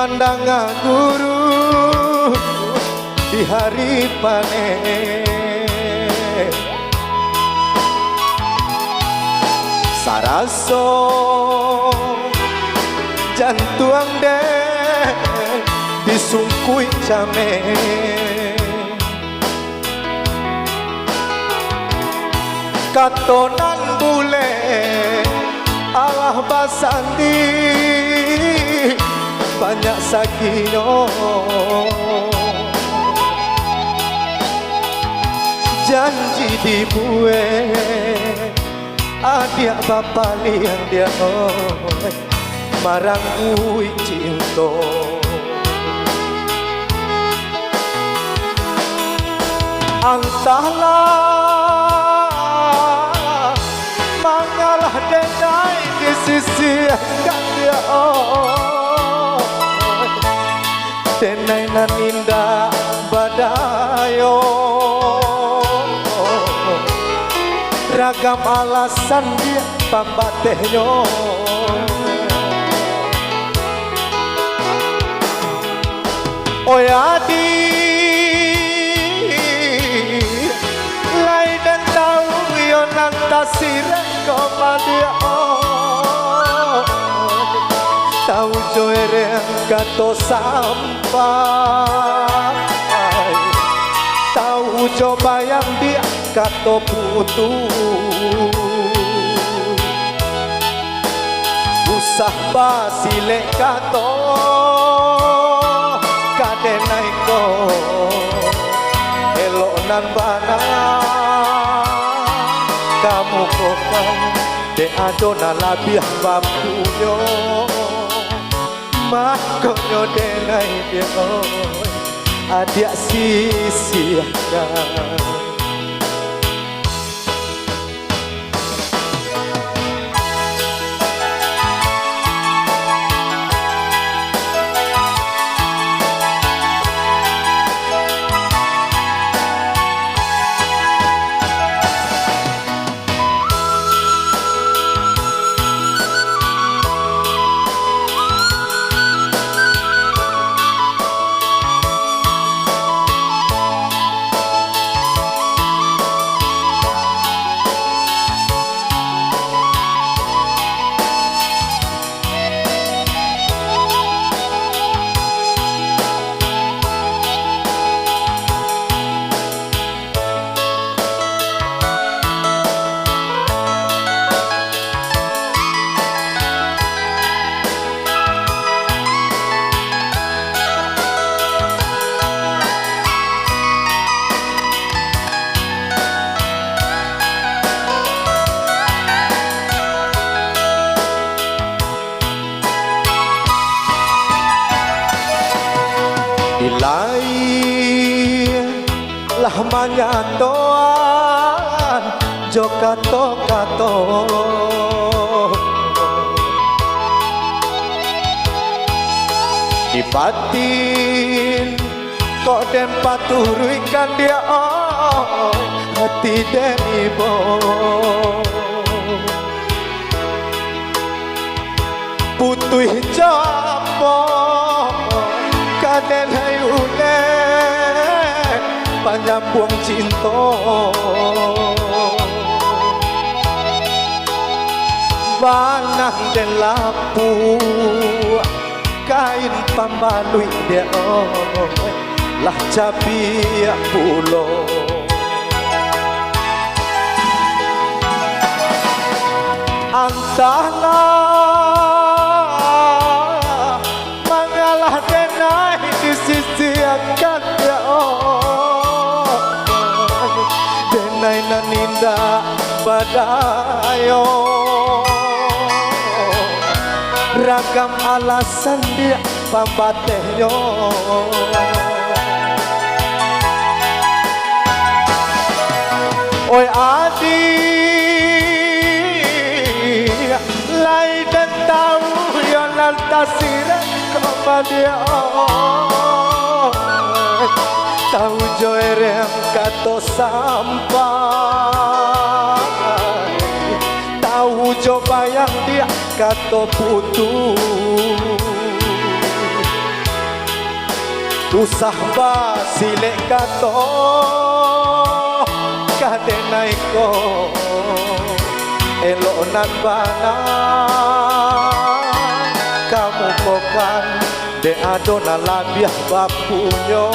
mandang guru di hari panen saraso jantuang deh disungkui came katonan bule alah basandi banyak sakino janji dibue adia bapak liang dia marang kui cinto antahlah mangalah denai di sisi kan dia denai nan indah badayo ragam alasan dia pambatehnya oi adi lai dan tahu yo nang tasire komadia tahu joere kato sampai tahu coba yang dia kato putu usah basile kato kadenai ko elok nan bana kamu kokang de adona labiah bapuyo makonyo denai dia adia sisiakan Ilai lah manyatoan jo kato dipatin kok den paturuikan dia hati den ibo putuh japo kaden hayune panjambung cinta banang den lapu kain pambalui dia lah cabiak pulo antahlah mangalah denai di sisi akan dia denai nan indah badayo ragam alasan dia pambatehnya oi adi lai dan tahu yang lantasire kepada tahu joere kato sampai tahu coba yang dia kato putu usah basilek kato kadenai ko elok nan bana kamu kokan de adona labiah bapunyo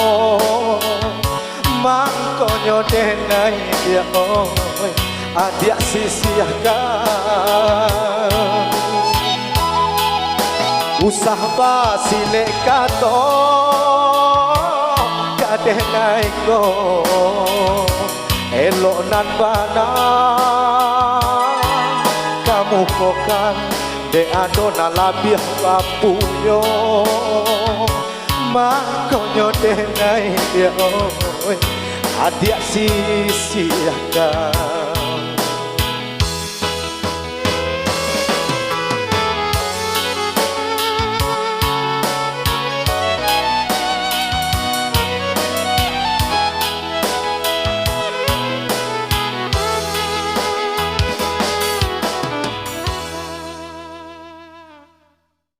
mangkonyo denai dia oi adia sisiahkan usah basilek kato kadenai ko elok nan bana kamu kokan de adona labiah bapunyo makonyo denai dia oi adia sisiahkan